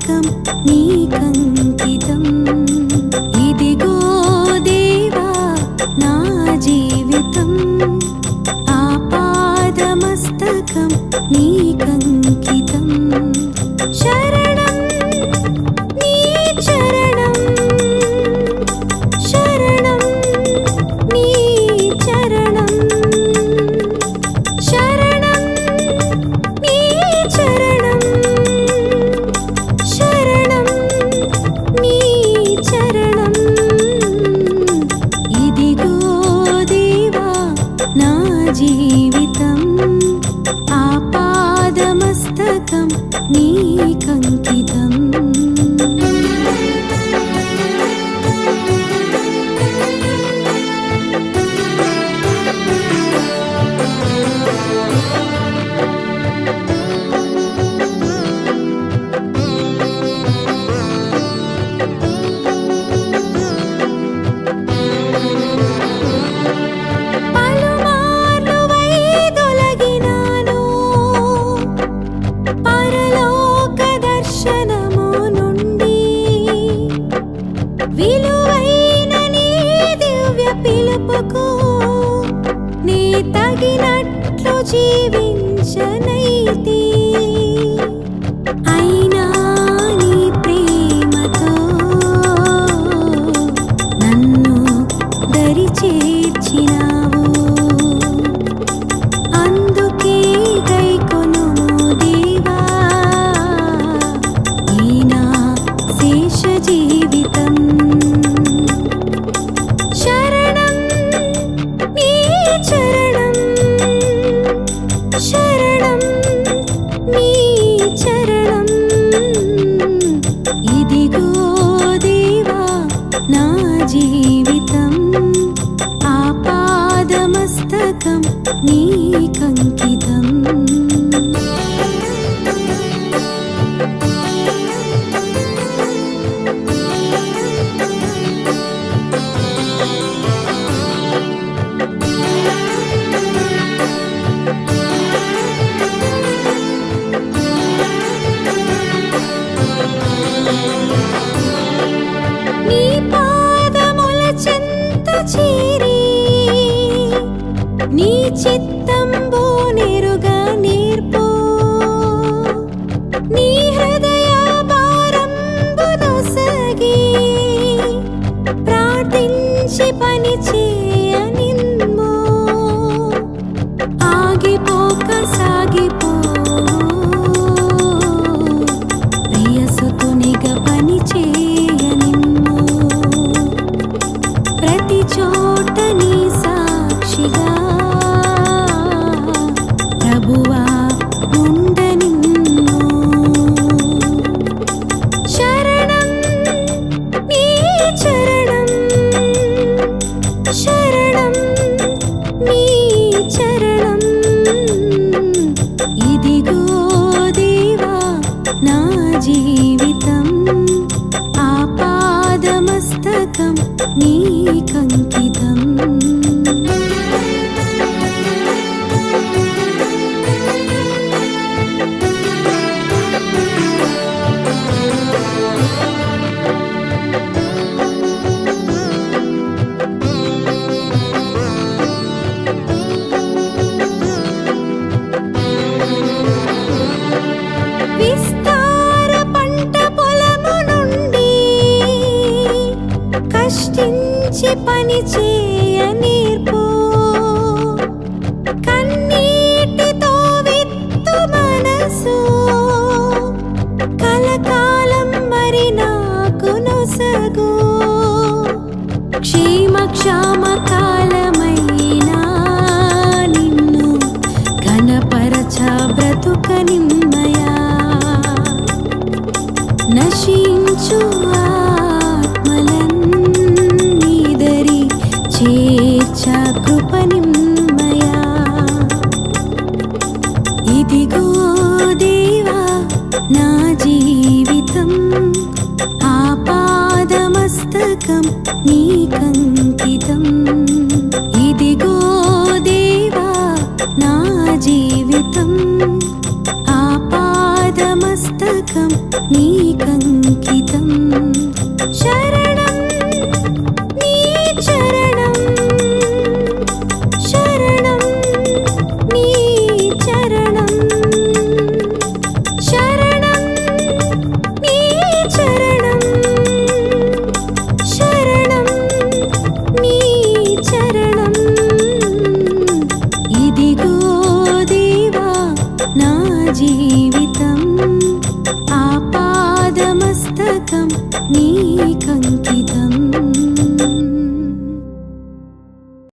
ఆపాదమస్తకం నీకంకితం ఇదిగో దేవా నా జీవితం ఆపాదమస్తకం నీకంకితం శరణం నీ చరణం శరణం నీ చరణం శరణం నీ చరణం శరణం నీ చరణం ఇదిగో దేవా నా జీవితం ఆపాదమస్తకం నీకంకితం పలుమార్లు వైదొలగినాను పరలోక దర్శనము నుండి విలువైన నీ దివ్య పిలుపుకు నీ తగినట్లు జీవించనైతి అయినా నీ ప్రేమతో నన్ను దరి చేర్చినావు అందుకే గైకొనుము దేవా ఈ నా శేష జీవితం శరణం నీ చరణం శరణం నీ చరణం ఇదిగో దేవా నా జీవితం ఆపాదమస్తకం నీకంకితం నీ పాదముల చెంత చేరి నీ చిత్తంబు నెరుగా నేర్పు నీ హృదయ భారంబు నొసగి ప్రార్థించి పని చేయనిమ్ము ఆగిపోక సాగిపో ప్రియసుతునిగా పని చేయనిమ్ము ప్రతి చోట నీ సాక్షిగా ప్రభువా ఉండనిమ్ము శరణం నీ చరణం శరణం నీ చరణం ఇదిగో దేవా నా జీవితం ఆపాదమస్తకం నీకంకితం విస్తార పంట పొలము నుండి కష్టించి పని చేయ నేర్పు కన్నీటితో విత్తు మనసు కలకాలం మరి నాకు నొసగు క్షేమ కాలమైనా నిన్ను ఘనపరచ బ్రతుక నిమ్మయా నశించు ఆత్మలన్నీదరి చేర్చ కృప నిమ్మయా ఇదిగో దేవా నా జీవితం ఆపాదమస్తకం నీకంకితం ఇదిగో దేవా నా జీవితం ఆపాదమస్తకం నీకంకితం శరణం నీ చరణం శరణం నీ చరణం శరణం నీ చరణం శరణం నీ చరణం ఇదిగో దేవా నా జీవితం ఆపాదమస్తకం నీకంకితం